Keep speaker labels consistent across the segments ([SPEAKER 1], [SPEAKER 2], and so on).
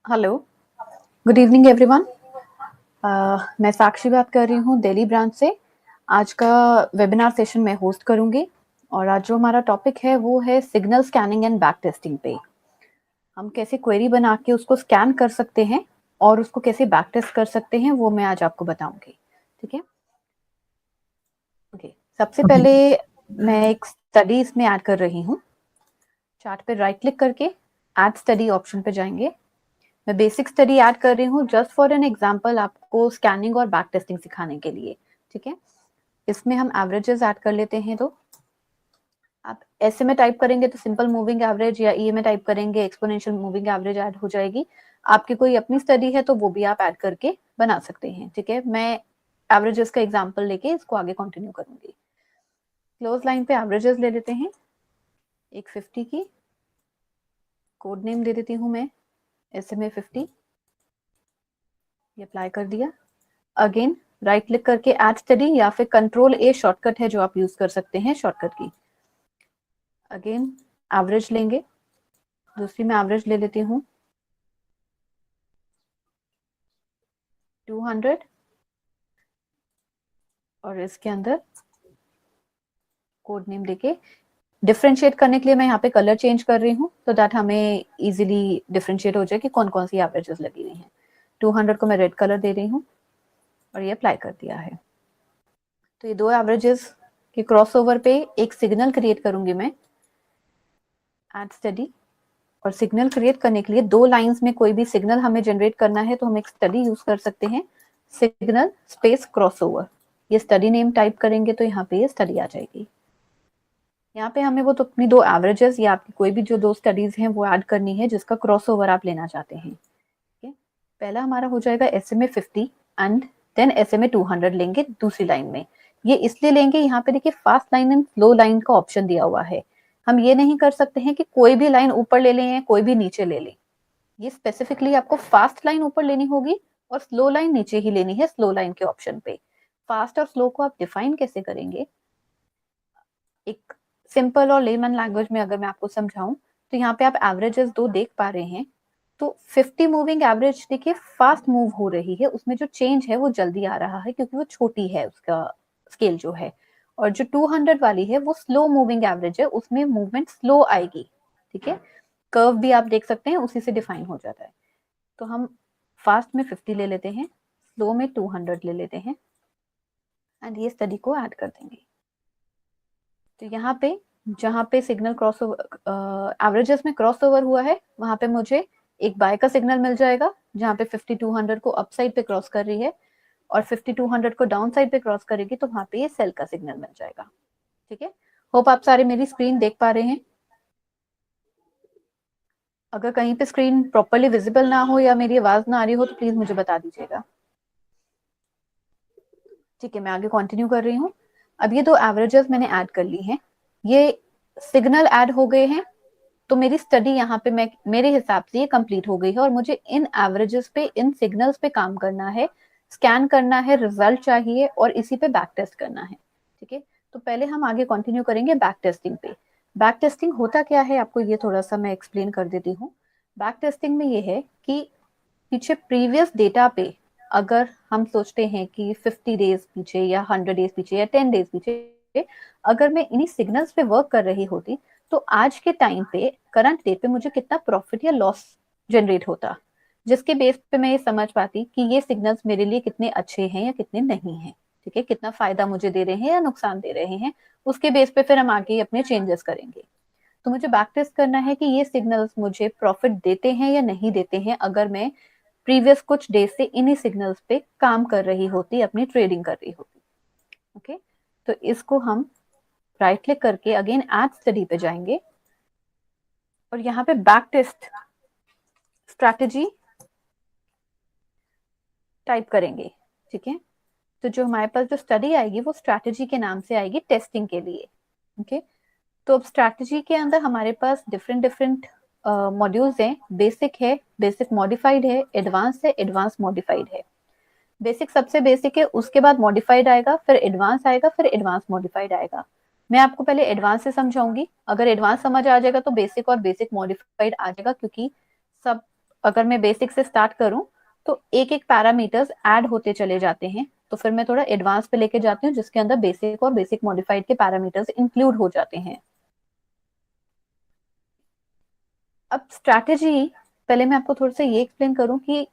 [SPEAKER 1] Hello, good evening everyone. मैं साक्षी बात कर रही हूँ दिल्ली ब्रांच से। आज का वेबिनार सेशन मैं होस्ट करूँगी और आज जो हमारा टॉपिक है वो है signal scanning and back testing पे। हम कैसे क्वेरी बना के उसको स्कैन कर सकते हैं और उसको कैसे बैक टेस्ट कर सकते हैं वो मैं आज आपको बताऊंगी। ठीक है, ओके। सबसे पहले मैं एक स्टडी इसमें ऐड कर रही हूँ। चार्ट पे राइट क्लिक करके ऐड स्टडी ऑप्शन पे जाएंगे। मैं बेसिक स्टडी ऐड कर रही हूँ जस्ट फॉर एन एग्जांपल, आपको स्कैनिंग और बैक टेस्टिंग सिखाने के लिए। ठीक है, इसमें हम एवरेजेस ऐड कर लेते हैं। तो आप ऐसे में टाइप करेंगे तो सिंपल मूविंग एवरेज, या ई में टाइप करेंगे एक्सपोनेंशियल मूविंग एवरेज ऐड हो जाएगी। आपकी कोई अपनी स्टडी है तो वो भी आप ऐड करके बना सकते हैं। ठीक है, मैं एवरेजेस का एग्जाम्पल लेके इसको आगे कंटिन्यू करूंगी। क्लोज लाइन पे एवरेजेस ले लेते हैं, एक 50 की कोड नेम दे देती हूँ मैं SMA 50, ये अप्लाई कर दिया। अगेन राइट क्लिक करके ऐड स्टडी या फिर Ctrl+A शॉर्टकट है जो आप यूज कर सकते हैं शॉर्टकट की। अगेन एवरेज लेंगे, दूसरी में एवरेज ले लेती हूँ 200 और इसके अंदर कोड नेम देके डिफरेंशिएट करने के लिए मैं यहाँ पे कलर चेंज कर रही हूँ तो दैट हमें इजीली डिफरेंशिएट हो जाए कि कौन कौन सी एवरेजेस लगी हुई हैं। 200 को मैं रेड कलर दे रही हूँ और ये अप्लाई कर दिया है। तो ये दो एवरेजेस के क्रॉसओवर पे एक सिग्नल क्रिएट करूंगी मैं, ऐड स्टडी। और सिग्नल क्रिएट करने के लिए दो लाइंस में कोई भी सिग्नल हमें जनरेट करना है तो हम एक स्टडी यूज कर सकते हैं, सिग्नल स्पेस क्रॉसओवर। ये स्टडी नेम टाइप करेंगे तो यहाँ पे ये स्टडी आ जाएगी। यहाँ पे हमें वो तो अपनी दो एवरेजेस या आपकी कोई भी जो दो स्टडीज हैं वो ऐड करनी है जिसका क्रॉसओवर आप लेना चाहते हैं। ठीक है, पहला हमारा हो जाएगा SMA 50 एंड देन SMA 200 लेंगे दूसरी लाइन में। ये इसलिए लेंगे, यहाँ पे देखिए fast line and slow line का ऑप्शन दिया हुआ है। हम ये नहीं कर सकते हैं कि कोई भी लाइन ऊपर ले लें या कोई भी नीचे ले लें। ये स्पेसिफिकली आपको फास्ट लाइन ऊपर लेनी होगी और स्लो लाइन नीचे ही लेनी है स्लो लाइन के ऑप्शन पे। फास्ट और स्लो को आप डिफाइन कैसे करेंगे, एक सिंपल और लेमन लैंग्वेज में अगर मैं आपको समझाऊं तो यहाँ पे आप एवरेजेस दो देख पा रहे हैं। तो 50 मूविंग एवरेज देखिए फास्ट मूव हो रही है, उसमें जो चेंज है वो जल्दी आ रहा है क्योंकि वो छोटी है उसका स्केल जो है। और जो 200 वाली है वो स्लो मूविंग एवरेज है, उसमें मूवमेंट स्लो आएगी। ठीक है, कर्व भी आप देख सकते हैं उसी से डिफाइन हो जाता है। तो हम फास्ट में 50 ले लेते हैं, स्लो में 200 ले लेते हैं एंड ये स्टडी को ऐड कर देंगे। तो यहाँ पे जहाँ पे सिग्नल क्रॉस ओवर एवरेजेस में क्रॉस ओवर हुआ है वहां पे मुझे एक बाय का सिग्नल मिल जाएगा, जहाँ पे 5200 को अप साइड पे क्रॉस कर रही है और 5200 को डाउन साइड पे क्रॉस करेगी तो वहां पे ये सेल का सिग्नल मिल जाएगा। ठीक है, होप आप सारे मेरी स्क्रीन देख पा रहे हैं। अगर कहीं पे स्क्रीन प्रॉपरली विजिबल ना हो या मेरी आवाज ना आ रही हो तो प्लीज मुझे बता दीजिएगा। ठीक है, मैं आगे कंटिन्यू कर रही हूँ। अब ये दो एवरेजेस मैंने ऐड कर ली हैं, ये सिग्नल ऐड हो गए हैं। तो मेरी स्टडी यहाँ पे मैं मेरे हिसाब से ये कंप्लीट हो गई है और मुझे इन एवरेजेस पे इन सिग्नल्स पे काम करना है, स्कैन करना है, रिजल्ट चाहिए और इसी पे बैक टेस्ट करना है। ठीक है, तो पहले हम आगे कंटिन्यू करेंगे बैक टेस्टिंग पे। बैक टेस्टिंग होता क्या है आपको ये थोड़ा सा मैं एक्सप्लेन कर देती हूँ। बैक टेस्टिंग में ये है कि पीछे प्रीवियस डेटा पे अगर हम सोचते हैं कि 50 डेज पीछे या 100 डेज पीछे या 10 डेज पीछे अगर मैं इन्हीं सिग्नल्स पे वर्क कर रही होती तो आज के टाइम पे करंट डेट पे मुझे कितना प्रॉफिट या लॉस जनरेट होता, जिसके बेस पे मैं ये समझ पाती कि ये सिग्नल्स मेरे लिए कितने अच्छे हैं या कितने नहीं हैं। ठीक है, कितना फायदा मुझे दे रहे हैं या नुकसान दे रहे हैं, उसके बेस पे फिर हम आगे अपने चेंजेस करेंगे। तो मुझे बैक टेस्ट करना है कि ये सिग्नल्स मुझे प्रॉफिट देते हैं या नहीं देते हैं अगर मैं प्रीवियस कुछ डेज से इन्हीं सिग्नल्स पे काम कर रही होती, अपनी ट्रेडिंग कर रही होती। ओके, तो इसको हम राइट क्लिक करके अगेन ऐड स्टडी पे जाएंगे और यहाँ पे बैक टेस्ट स्ट्रैटेजी टाइप करेंगे। ठीक है, तो जो हमारे पास जो स्टडी आएगी वो स्ट्रैटेजी के नाम से आएगी टेस्टिंग के लिए। ओके, तो अब स्ट्रैटेजी के अंदर हमारे पास डिफरेंट डिफरेंट मॉड्यूल्स हैं। बेसिक है, बेसिक मॉडिफाइड है, एडवांस है, एडवांस मॉडिफाइड है। बेसिक सबसे बेसिक है, उसके बाद मॉडिफाइड आएगा, फिर एडवांस आएगा, फिर एडवांस मॉडिफाइड आएगा। मैं आपको पहले एडवांस से समझाऊंगी, अगर एडवांस समझ आ जाएगा तो बेसिक और बेसिक मॉडिफाइड आ जाएगा क्योंकि सब अगर मैं बेसिक से स्टार्ट करूं तो एक एक पैरामीटर्स ऐड होते चले जाते हैं, तो फिर मैं थोड़ा एडवांस पे लेके जाती हूँ जिसके अंदर बेसिक और बेसिक मॉडिफाइड के पैरामीटर्स इंक्लूड हो जाते हैं। अब स्ट्रैटेजी, पहले मैं आपको थोड़ा सा ये एक्सप्लेन करूं कि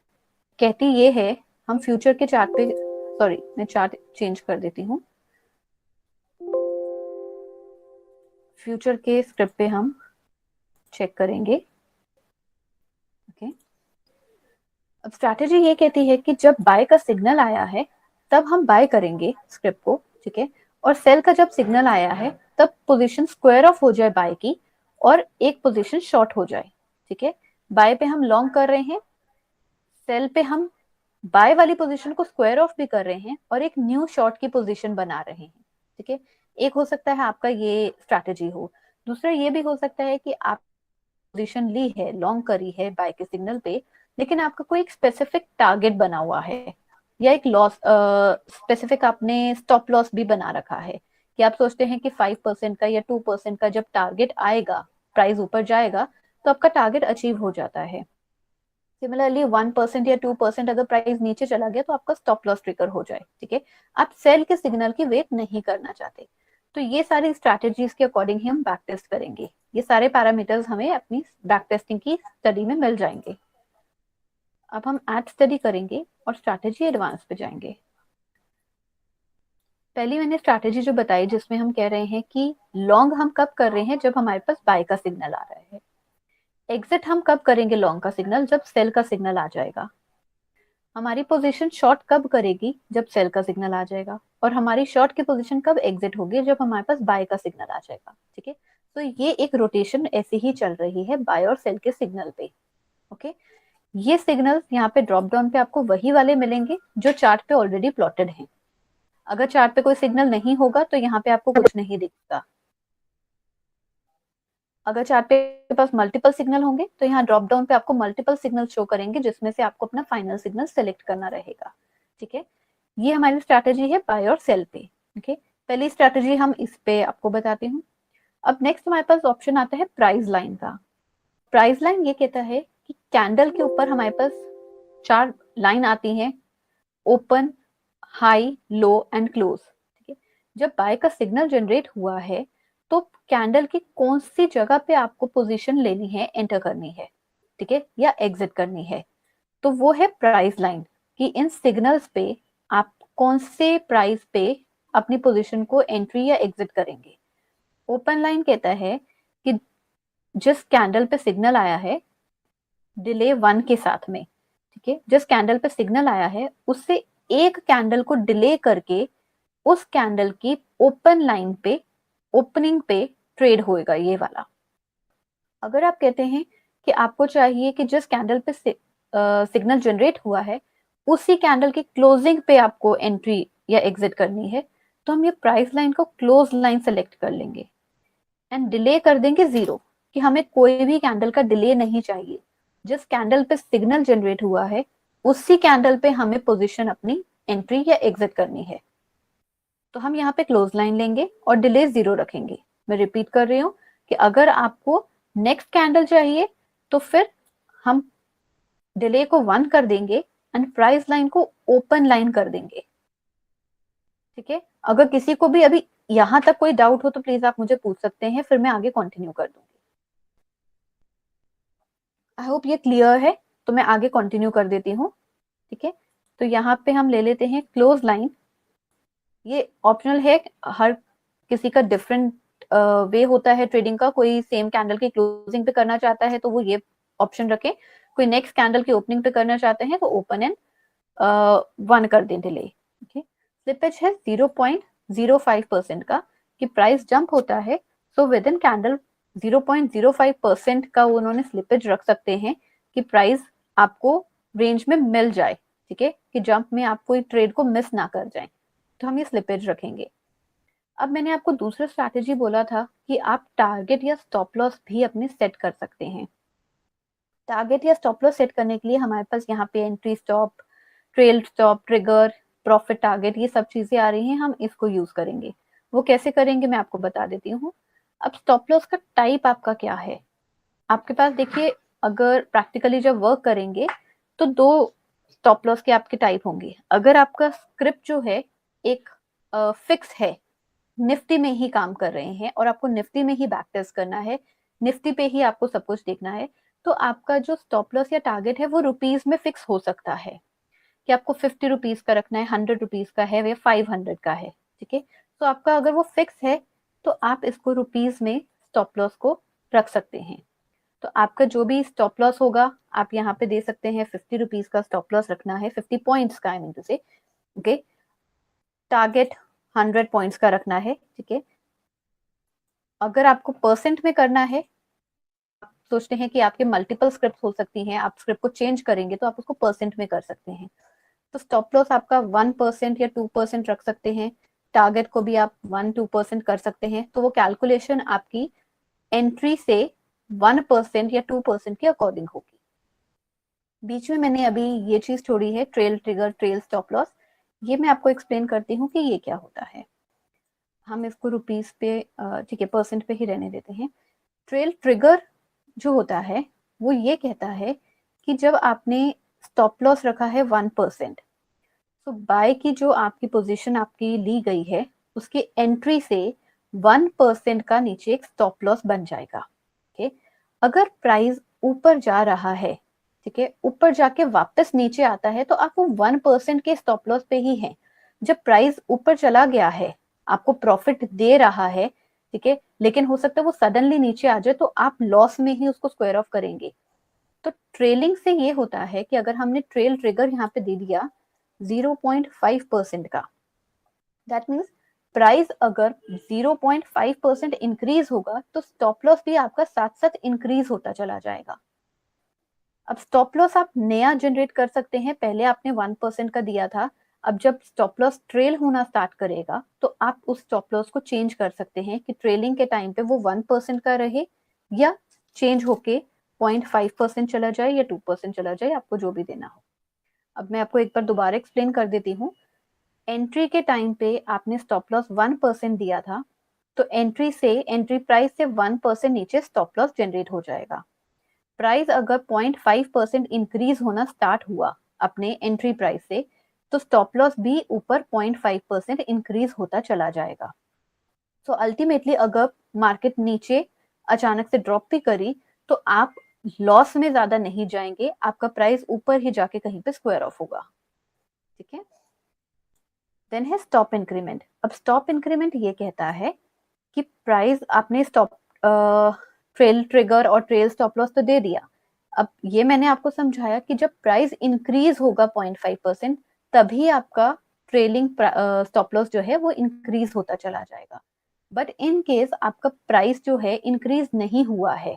[SPEAKER 1] कहती ये है, हम फ्यूचर के चार्ट पे, सॉरी मैं चार्ट चेंज कर देती हूँ, फ्यूचर के स्क्रिप्ट पे हम चेक करेंगे। ओके, अब स्ट्रैटेजी ये कहती है कि जब बाय का सिग्नल आया है तब हम बाय करेंगे स्क्रिप्ट को, ठीक है, और सेल का जब सिग्नल आया है तब पोजीशन स्क्वायर ऑफ हो जाए बाय की और एक पोजीशन शॉर्ट हो जाए, ठीक है। बाय पे हम लॉन्ग कर रहे हैं, सेल पे हम बाय वाली पोजीशन को स्क्वायर ऑफ भी कर रहे हैं और एक न्यू शॉर्ट की पोजीशन बना रहे हैं, ठीक है। एक हो सकता है आपका ये स्ट्रैटेजी हो, दूसरा ये भी हो सकता है कि आप पोजीशन ली है, लॉन्ग करी है बाय के सिग्नल पे, लेकिन आपका कोई एक स्पेसिफिक टारगेट बना हुआ है या एक लॉस स्पेसिफिक आपने स्टॉप लॉस भी बना रखा है कि आप सोचते हैं कि 5% का या 2% का जब टारगेट आएगा, प्राइस ऊपर जाएगा तो आपका टारगेट अचीव हो जाता है। सिमिलरली 1% या 2% अगर प्राइस नीचे चला गया तो आपका स्टॉप लॉस ट्रिगर हो जाए, ठीक है। आप सेल के सिग्नल की वेट नहीं करना चाहते, तो ये सारी स्ट्रैटेजीज के अकॉर्डिंग ही हम बैक टेस्ट करेंगे। ये सारे पैरामीटर्स हमें अपनी बैक टेस्टिंग की स्टडी में मिल जाएंगे। अब हम एड स्टडी करेंगे और स्ट्रैटेजी एडवांस पे जाएंगे। पहली मैंने स्ट्रैटेजी जो बताई जिसमें हम कह रहे हैं कि लॉन्ग हम कब कर रहे हैं, जब हमारे पास बाय का सिग्नल आ रहा है। एग्जिट हम कब करेंगे लॉन्ग का सिग्नल, जब सेल का सिग्नल आ जाएगा। हमारी पोजीशन शॉर्ट कब करेगी, जब सेल का सिग्नल आ जाएगा। और हमारी शॉर्ट की पोजीशन कब एग्जिट होगी, जब हमारे पास बाय का सिग्नल आ जाएगा, ठीक है। तो ये एक रोटेशन ऐसे ही चल रही है बाय और सेल के सिग्नल पे। ओके, ये सिग्नल्स यहाँ पे ड्रॉप डाउन पे आपको वही वाले मिलेंगे जो चार्ट पे ऑलरेडी प्लॉटेड हैं। अगर चार्ट पे कोई सिग्नल नहीं होगा तो यहाँ पे आपको कुछ नहीं दिखेगा। अगर चार्ट पे पास मल्टीपल सिग्नल होंगे तो यहाँ ड्रॉप डाउन पे आपको मल्टीपल सिग्नल शो करेंगे जिसमें से आपको अपना फाइनल सिग्नल सेलेक्ट करना रहेगा, ठीक है। ये हमारी स्ट्रैटेजी है बाय और सेल पे। ओके, पहली स्ट्रैटेजी हम इस पे आपको बताती हूँ। अब नेक्स्ट हमारे पास ऑप्शन आता है प्राइस लाइन का। प्राइस लाइन ये कहता है कि कैंडल के ऊपर हमारे पास 4 लाइन आती हैं, open, high, low and close, ठीक है। जब बाय का सिग्नल जनरेट हुआ है तो कैंडल की कौन सी जगह पे आपको पोजीशन लेनी है, एंटर करनी है, ठीक है, या एग्जिट करनी है, तो वो है प्राइस लाइन। कि इन सिग्नल्स पे आप कौन से प्राइस पे अपनी पोजीशन को एंट्री या एग्जिट करेंगे। ओपन लाइन कहता है कि जिस कैंडल पे सिग्नल आया है डिले 1 के साथ में, ठीक है, जिस कैंडल पे सिग्नल आया है उससे एक कैंडल को डिले करके उस कैंडल की ओपन लाइन पे, ओपनिंग पे ट्रेड होएगा ये वाला। अगर आप कहते हैं कि आपको चाहिए कि जिस कैंडल पे सिग्नल जनरेट हुआ है उसी कैंडल की क्लोजिंग पे आपको एंट्री या एग्जिट करनी है, तो हम ये प्राइस लाइन को क्लोज लाइन सेलेक्ट कर लेंगे एंड डिले कर देंगे 0, कि हमें कोई भी कैंडल का डिले नहीं चाहिए। जिस कैंडल पे सिग्नल जनरेट हुआ है उसी कैंडल पे हमें पोजीशन अपनी एंट्री या एग्जिट करनी है, तो हम यहाँ पे क्लोज लाइन लेंगे और डिले 0 रखेंगे। मैं रिपीट कर रही हूँ कि अगर आपको नेक्स्ट कैंडल चाहिए तो फिर हम डिले को 1 कर देंगे एंड प्राइस लाइन को ओपन लाइन कर देंगे, ठीक है। अगर किसी को भी अभी यहां तक कोई डाउट हो तो प्लीज आप मुझे पूछ सकते हैं, फिर मैं आगे कंटिन्यू कर दूंगी। आई होप ये क्लियर है, तो मैं आगे कंटिन्यू कर देती हूँ, ठीक है। तो यहाँ पे हम ले लेते हैं क्लोज लाइन। ये ऑप्शनल है, हर किसी का डिफरेंट वे होता है ट्रेडिंग का। कोई सेम कैंडल की क्लोजिंग पे करना चाहता है तो वो ये ऑप्शन रखे, कोई नेक्स्ट कैंडल की ओपनिंग पे करना चाहते हैं तो ओपन एंड 1 कर दें डिले। ओके, स्लिपेज है 0.05% का, कि प्राइस जंप होता है सो विद इन कैंडल 0.05% का उन्होंने स्लिपेज रख सकते हैं कि प्राइस आपको रेंज में मिल जाए, ठीक है, कि जंप में आप कोई ट्रेड को मिस ना कर जाए, तो हम ये स्लिपेज रखेंगे। अब मैंने आपको दूसरा स्ट्रैटेजी बोला था कि आप टारगेट या स्टॉप लॉस भी अपने सेट कर सकते हैं। टारगेट या स्टॉप लॉस सेट करने के लिए हमारे पास यहाँ पे entry stop, trail stop, trigger, profit target, ये सब चीजें आ रही हैं, हम इसको यूज करेंगे। वो कैसे करेंगे मैं आपको बता देती हूँ। अब स्टॉप लॉस का टाइप आपका क्या है, आपके पास देखिए अगर प्रैक्टिकली जब वर्क करेंगे तो दो स्टॉप लॉस के आपके टाइप होंगे। अगर आपका स्क्रिप्ट जो है एक फिक्स है, निफ्टी में ही काम कर रहे हैं और आपको निफ्टी में ही बैक टेस्ट करना है, निफ्टी पे ही आपको सब कुछ देखना है, तो आपका जो स्टॉप लॉस या टारगेट है वो रुपीज में फिक्स हो सकता है कि आपको 50 रुपीज का रखना है, 100 रुपीज का है या 500 का है। ठीक है, तो आपका अगर वो फिक्स है तो आप इसको रुपीज में स्टॉप लॉस को रख सकते हैं। तो आपका जो भी स्टॉप लॉस होगा आप यहाँ पे दे सकते हैं, 50 रुपीज का स्टॉप लॉस रखना है, 50 पॉइंट्स का, आई मीन टू से। ओके, टारगेट 100 पॉइंट्स का रखना है। ठीक है, अगर आपको परसेंट में करना है, आप सोचते हैं कि आपके मल्टीपल स्क्रिप्ट हो सकती हैं, आप स्क्रिप्ट को चेंज करेंगे तो आप उसको परसेंट में कर सकते हैं। तो स्टॉप लॉस आपका 1% या 2% रख सकते हैं, टारगेट को भी आप 1-2% कर सकते हैं। तो वो कैलकुलेशन आपकी एंट्री से 1% या 2% के अकॉर्डिंग होगी। बीच में मैंने अभी ये चीज छोड़ी है, trail trigger, trail stop loss, ये मैं आपको एक्सप्लेन करती हूँ कि ये क्या होता है। हम इसको रुपीज पे, ठीक है, परसेंट पे ही रहने देते हैं। ट्रेल ट्रिगर जो होता है वो ये कहता है कि जब आपने स्टॉप लॉस रखा है 1%, तो बाय की जो आपकी पोजीशन आपकी ली गई है उसकी एंट्री से 1% का नीचे एक स्टॉप लॉस बन जाएगा। ठीक, अगर प्राइस ऊपर जा रहा है, ठीक है, ऊपर जाके वापस नीचे आता है तो आप वो 1% के स्टॉप लॉस पे ही हैं। जब प्राइस ऊपर चला गया है, आपको प्रॉफिट दे रहा है, ठीक है, लेकिन हो सकता है वो सडनली नीचे आ जाए तो आप लॉस में ही उसको स्क्वायर ऑफ करेंगे। तो ट्रेलिंग से ये होता है कि अगर हमने ट्रेल ट्रिगर यहाँ पे दे दिया 0.5% का, दैट मीन्स प्राइस अगर 0.5% इंक्रीज होगा तो स्टॉप लॉस भी आपका साथ साथ इंक्रीज होता चला जाएगा। अब स्टॉप लॉस आप नया जनरेट कर सकते हैं, पहले आपने 1% का दिया था, अब जब स्टॉप लॉस ट्रेल होना स्टार्ट करेगा तो आप उस स्टॉप लॉस को चेंज कर सकते हैं कि ट्रेलिंग के टाइम पे वो 1% का रहे या चेंज होके 0.5% चला जाए या 2% चला जाए, आपको जो भी देना हो। अब मैं आपको एक बार दोबारा एक्सप्लेन कर देती हूँ। एंट्री के टाइम पे आपने स्टॉप लॉस 1% दिया था, तो एंट्री प्राइस से 1% नीचे स्टॉप लॉस जनरेट हो जाएगा। प्राइस अगर 0.5% इंक्रीज होना स्टार्ट हुआ अपने एंट्री प्राइस से, तो स्टॉप लॉस भी ऊपर 0.5% इंक्रीज होता चला जाएगा। तो अल्टीमेटली अगर मार्केट नीचे अचानक से ड्रॉप भी करी तो आप लॉस में ज्यादा नहीं जाएंगे, आपका प्राइस ऊपर ही जाके कहीं पे स्क्वायर ऑफ होगा। ठीक है, देन है स्टॉप इंक्रीमेंट। अब स्टॉप इंक्रीमेंट ये कहता है कि प्राइस आपने स्टॉप ट्रेल ट्रिगर और ट्रेल स्टॉप लॉस तो दे दिया, अब ये मैंने आपको समझाया कि जब प्राइस इंक्रीज होगा 0.5% तभी आपका ट्रेलिंग स्टॉप लॉस जो है वो इंक्रीज होता चला जाएगा। बट इन केस आपका प्राइस जो है इंक्रीज नहीं हुआ है,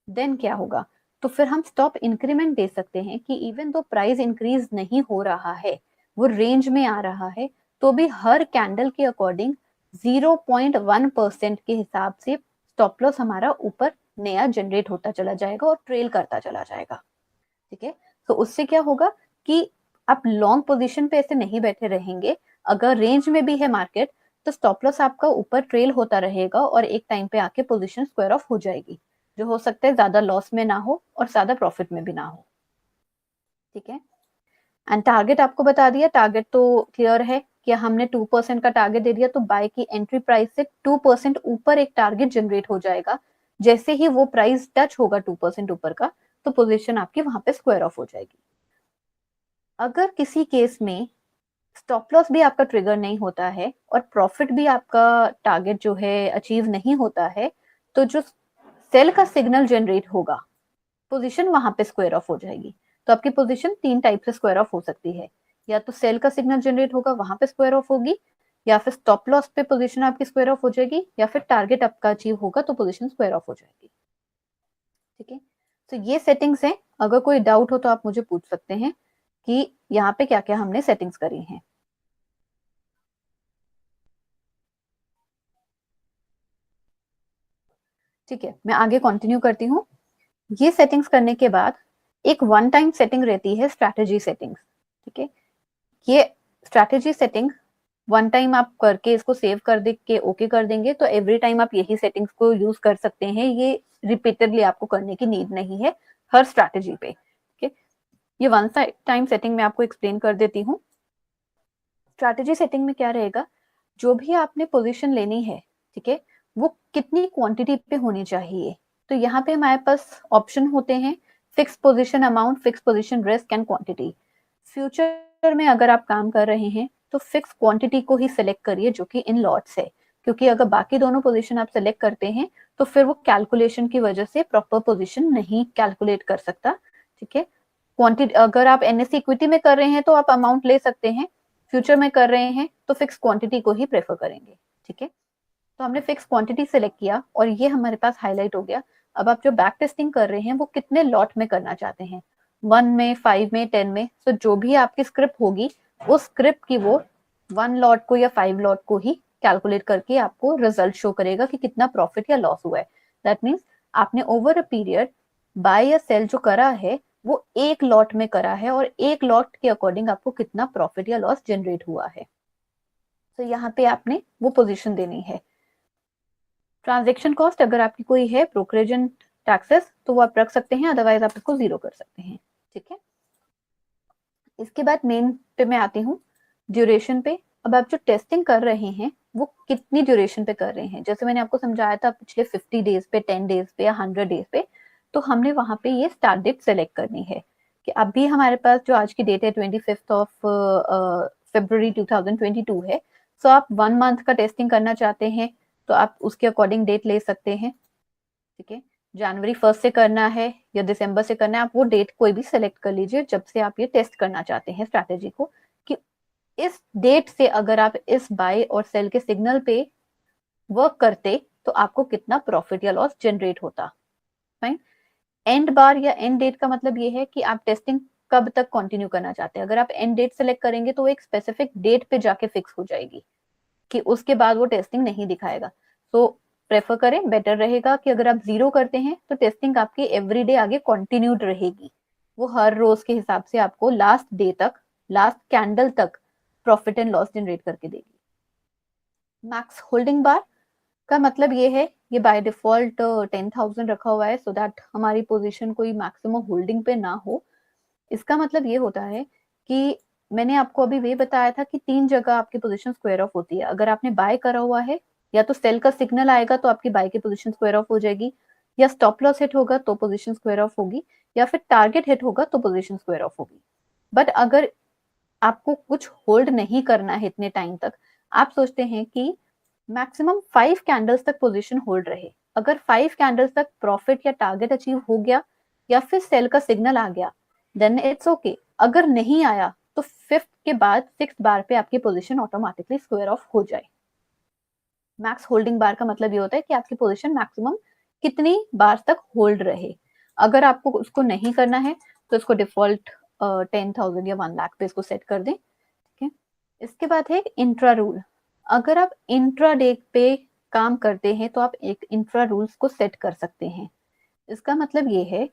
[SPEAKER 1] देन क्या होगा, तो फिर हम स्टॉप इंक्रीमेंट दे सकते हैं कि इवन दो प्राइस इंक्रीज नहीं हो रहा है, वो रेंज में आ रहा है, तो भी हर कैंडल के अकॉर्डिंग 0.1% के हिसाब से स्टॉप लॉस हमारा ऊपर नया जनरेट होता चला जाएगा और ट्रेल करता चला जाएगा। ठीक है, तो उससे क्या होगा कि आप लॉन्ग पोजीशन पे ऐसे नहीं बैठे रहेंगे। अगर रेंज में भी है मार्केट तो स्टॉप लॉस आपका ऊपर ट्रेल होता रहेगा और एक टाइम पे आके पोजीशन स्क्वायर ऑफ हो जाएगी, जो हो सकता है ज्यादा लॉस में ना हो और ज्यादा प्रॉफिट में भी ना हो। ठीक है, एंड टारगेट आपको बता दिया, टारगेट तो क्लियर है कि हमने 2% का टारगेट दे दिया तो बाय की एंट्री प्राइस से 2% ऊपर एक टारगेट जनरेट हो जाएगा। जैसे ही वो प्राइस टच होगा 2% ऊपर का तो पोजीशन आपकी वहां पे स्क्वायर ऑफ हो जाएगी। अगर किसी केस में स्टॉप लॉस भी आपका ट्रिगर नहीं होता है और प्रॉफिट भी आपका टारगेट जो है अचीव नहीं होता है, तो जो सेल का सिग्नल जनरेट होगा पोजीशन वहां पे स्क्वायर ऑफ हो जाएगी। तो आपकी पोजीशन 3 टाइप से स्क्वायर ऑफ हो सकती है, या तो सेल का सिग्नल जनरेट होगा वहां पे स्क्वायर ऑफ होगी, या फिर स्टॉप लॉस पे पोजीशन आपकी स्क्वायर ऑफ हो जाएगी, या फिर टारगेट आपका अचीव होगा तो पोजीशन स्क्वायर ऑफ हो जाएगी। ठीक है, तो ये सेटिंग्स है, अगर कोई डाउट हो तो आप मुझे पूछ सकते हैं कि यहाँ पे क्या क्या हमने सेटिंग्स करी हैं। ठीक है, मैं आगे कंटिन्यू करती हूँ। ये सेटिंग्स करने के बाद एक वन टाइम सेटिंग रहती है, स्ट्रैटेजी सेटिंग्स। ठीक है, ये स्ट्रैटेजी सेटिंग वन टाइम आप करके इसको सेव कर दे के ओके कर देंगे तो एवरी टाइम आप यही सेटिंग्स को यूज कर सकते हैं। ये रिपीटेडली आपको करने की नीड नहीं है हर स्ट्रैटेजी पे। ठीक है, ये वन टाइम सेटिंग में आपको एक्सप्लेन कर देती हूँ। स्ट्रैटेजी सेटिंग में क्या रहेगा, जो भी आपने पोजीशन लेनी है, ठीक है, वो कितनी क्वांटिटी पे होनी चाहिए। तो यहाँ पे हमारे पास ऑप्शन होते हैं fix position amount, fix position risk and quantity. Future में अगर आप काम कर रहे हैं तो फिक्स क्वांटिटी को ही सिलेक्ट करिए जो कि इन लॉट्स है, क्योंकि अगर बाकी दोनों पोजीशन आप सिलेक्ट करते हैं तो फिर वो कैलकुलेशन की वजह से प्रॉपर पोजीशन नहीं कैलकुलेट कर सकता। ठीक है, क्वांटिटी अगर आप एनएससी इक्विटी में कर रहे हैं तो आप अमाउंट ले सकते हैं, फ्यूचर में कर रहे हैं तो फिक्स क्वांटिटी को ही प्रेफर करेंगे। ठीक है, तो हमने फिक्स क्वांटिटी सेलेक्ट किया और ये हमारे पास हाईलाइट हो गया। अब आप जो बैक टेस्टिंग कर रहे हैं वो कितने लॉट में करना चाहते हैं, 1 में, 5 में, 10 में। तो जो भी आपकी स्क्रिप्ट होगी उस स्क्रिप्ट की वो 1 लॉट को या 5 लॉट को ही कैलकुलेट करके आपको रिजल्ट शो करेगा कि कितना प्रॉफिट या लॉस हुआ है। दैट मीन्स आपने ओवर अ पीरियड बाय या सेल जो करा है वो एक लॉट में करा है और एक लॉट के अकॉर्डिंग आपको कितना प्रॉफिट या लॉस जनरेट हुआ है। तो यहाँ पे आपने वो पोजीशन देनी है। ट्रांजैक्शन कॉस्ट अगर आपकी कोई है, ब्रोकरेज एंड टैक्सेस, तो वो आप रख सकते हैं, अदरवाइज आप इसको 0 कर सकते हैं। ठीक है, इसके बाद मेन पे मैं आती हूँ, ड्यूरेशन पे। अब आप जो टेस्टिंग कर रहे हैं वो कितनी ड्यूरेशन पे कर रहे हैं। जैसे मैंने आपको समझाया था पिछले 50 डेज पे, 10 डेज पे या 100 डेज पे, तो हमने वहां पे ये स्टार्ट डेट सेलेक्ट करनी है कि अभी हमारे पास जो आज की डेट है 25 ऑफ फरवरी 2022 है। सो आप 1 मंथ का टेस्टिंग करना चाहते हैं तो आप उसके अकॉर्डिंग डेट ले सकते हैं। ठीक है, जनवरी 1 से करना है या दिसंबर से करना है, आप वो डेट कोई भी सेलेक्ट कर लीजिए जब से आप ये टेस्ट करना चाहते हैं स्ट्रैटेजी को, कि इस डेट से अगर आप इस बाय और सेल के सिग्नल पे वर्क करते तो आपको कितना प्रॉफिट या लॉस जनरेट होता। फाइन। एंड बार या एंड डेट का मतलब ये है कि आप टेस्टिंग कब तक कंटिन्यू करना चाहते हैं। अगर आप एंड डेट सेलेक्ट करेंगे तो एक स्पेसिफिक डेट पे जाके फिक्स हो जाएगी कि उसके बाद वो टेस्टिंग नहीं दिखाएगा। तो प्रेफर करें, बेटर रहेगा कि अगर आप 0 करते हैं तो टेस्टिंग आपकी एवरीडे आगे कंटिन्यूड रहेगी। वो हर रोज के हिसाब से आपको लास्ट डे तक, लास्ट कैंडल तक प्रॉफिट एंड लॉस जनरेट करके देगी। मैक्स होल्डिंग बार का मतलब ये है, ये बाय डिफॉल्ट 10,000 रखा हुआ है सो दैट हमारी पोजीशन कोई मैक्सिमम होल्डिंग पे ना हो। इसका मतलब ये होता है कि मैंने आपको अभी ये बताया था कि 3 जगह आपकी पोजीशन स्क्वायर ऑफ होती है। अगर आपने बाय करा हुआ है, या तो सेल का सिग्नल आएगा तो आपकी बाय की पोजीशन स्क्वायर ऑफ हो जाएगी, या स्टॉप लॉस हिट होगा तो पोजीशन स्क्वायर ऑफ होगी, या फिर टारगेट हिट होगा तो पोजीशन स्क्वायर ऑफ होगी। बट अगर आपको कुछ होल्ड नहीं करना है इतने टाइम तक, आप सोचते हैं कि मैक्सिमम 5 कैंडल्स तक पोजीशन होल्ड रहे, अगर 5 कैंडल्स तक प्रॉफिट या टारगेट अचीव हो गया या फिर सेल का सिग्नल आ गया, देन इट्स ओके। अगर नहीं आया तो 5th के बाद 6th बार पे आपकी पोजीशन ऑटोमेटिकली स्क्वायर ऑफ हो जाए। मैक्स होल्डिंग बार का मतलब ये होता है कि आपकी पोजीशन मैक्सिमम कितनी बार तक होल्ड रहे। अगर आपको उसको नहीं करना है तो इसको डिफॉल्ट 10,000 या 1 लाख पे इसको सेट कर दें। ठीक है, इसके बाद है इंट्रा रूल। अगर आप इंट्रा डे पे काम करते हैं तो आप एक इंट्रा रूल्स को सेट कर सकते हैं। इसका मतलब ये है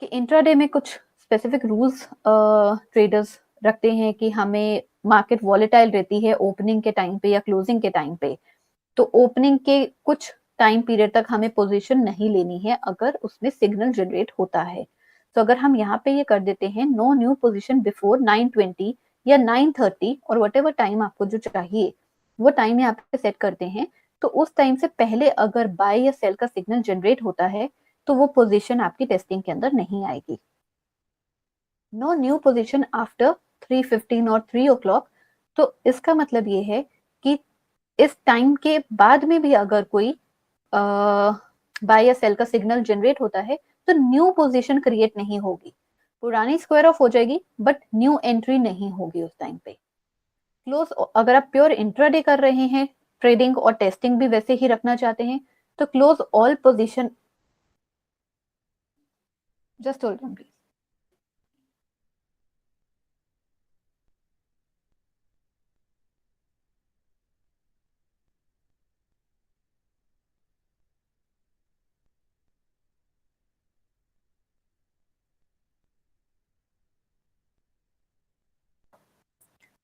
[SPEAKER 1] कि इंट्राडे में कुछ स्पेसिफिक रूल्स ट्रेडर्स रखते हैं कि हमें मार्केट वॉलेटाइल रहती है ओपनिंग के टाइम पे या क्लोजिंग के टाइम पे, तो ओपनिंग के कुछ टाइम पीरियड तक हमें पोजीशन नहीं लेनी है अगर उसमें सिग्नल जनरेट होता है। तो अगर हम यहाँ पे ये कर देते हैं नो न्यू पोजीशन बिफोर 9:20 या 9:30 और वट एवर टाइम आपको जो चाहिए वो टाइम यहाँ पे सेट करते हैं, तो उस टाइम से पहले अगर बाय या सेल का सिग्नल जनरेट होता है तो वो पोजीशन आपकी टेस्टिंग के अंदर नहीं आएगी। नो न्यू पोजीशन आफ्टर 3:15 और 3 o'clock। तो इसका मतलब ये है कि इस टाइम के बाद में भी अगर कोई बाय या सेल का सिग्नल जनरेट होता है तो न्यू पोजीशन क्रिएट नहीं होगी, पुरानी स्क्वायर ऑफ हो जाएगी बट न्यू एंट्री नहीं होगी उस टाइम पे। क्लोज अगर आप प्योर इंट्राडे कर रहे हैं, ट्रेडिंग और टेस्टिंग भी वैसे ही रखना चाहते हैं, तो close all position, just hold on please.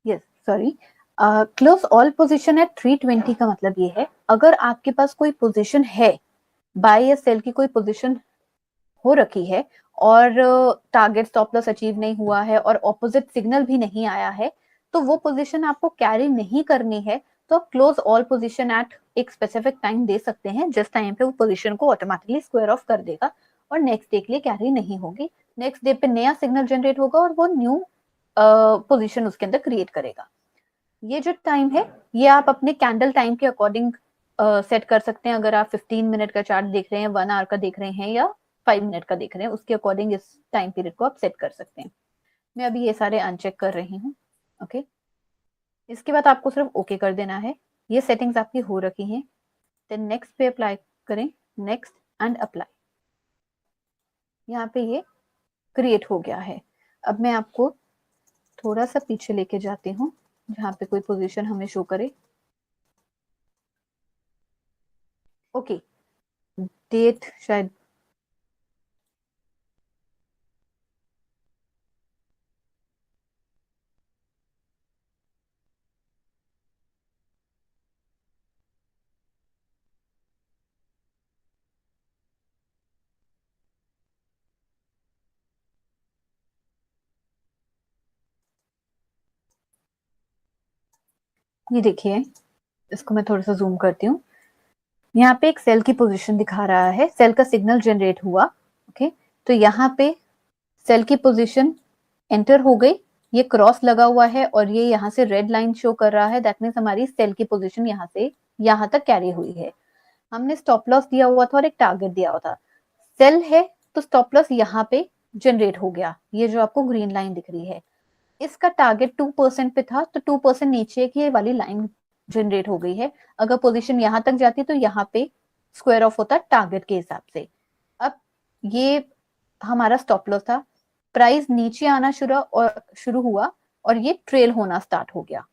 [SPEAKER 1] Yes, sorry. Close all position at 3:20 का मतलब ये है अगर आपके पास कोई पोजीशन है बाय या सेल की कोई पोजीशन हो रखी है और टारगेट स्टॉप लॉस अचीव नहीं हुआ है और ऑपोजिट सिग्नल भी नहीं आया है, तो वो पोजीशन आपको कैरी नहीं करनी है, तो आप क्लोज ऑल पोजीशन एट एक स्पेसिफिक टाइम दे सकते हैं, जिस टाइम पे वो पोजीशन को ऑटोमेटिकली स्क्वायर ऑफ कर देगा और नेक्स्ट डे के लिए कैरी नहीं होगी। नेक्स्ट डे पे नया सिग्नल जनरेट होगा और वो न्यू पोजीशन उसके अंदर क्रिएट करेगा। ये जो टाइम है ये आप अपने कैंडल टाइम के अकॉर्डिंग सेट कर सकते हैं। अगर आप 15 मिनट का चार्ट देख रहे हैं, 1 आवर का देख रहे हैं या 5 मिनट का देख रहे हैं, उसके अकॉर्डिंग इस टाइम पीरियड को आप सेट कर सकते हैं। मैं अभी ये सारे अनचेक कर रही हूँ। ओके, इसके बाद आपको सिर्फ ओके कर देना है। ये सेटिंग्स आपकी हो रखी हैं। देन नेक्स्ट पे अप्लाई करें, नेक्स्ट एंड अप्लाई। यहाँ पे ये क्रिएट हो गया है। अब मैं आपको थोड़ा सा पीछे लेके जाती हूँ जहाँ पे कोई पोजीशन हमें शो करे। ओके, डेट शायद ये देखिए, इसको मैं थोड़ा सा जूम करती हूँ। यहाँ पे एक सेल की पोजीशन दिखा रहा है, सेल का सिग्नल जनरेट हुआ। ओके, तो यहाँ पे सेल की पोजीशन एंटर हो गई, ये क्रॉस लगा हुआ है और ये यहाँ से रेड लाइन शो कर रहा है। दैट मीन्स हमारी सेल की पोजीशन यहाँ से यहाँ तक कैरी हुई है। हमने स्टॉप लॉस दिया हुआ था और एक टारगेट दिया हुआ था। सेल है तो स्टॉप लॉस यहाँ पे जनरेट हो गया, ये जो आपको ग्रीन लाइन दिख रही है। इसका टारगेट 2% पे था, तो 2% नीचे की वाली लाइन जनरेट हो गई है। अगर पोजीशन यहाँ तक जाती तो यहाँ पे स्क्वायर ऑफ होता टारगेट के हिसाब से। अब ये हमारा स्टॉप लॉस था, प्राइस नीचे आना शुरू हुआ और ये ट्रेल होना स्टार्ट हो गया।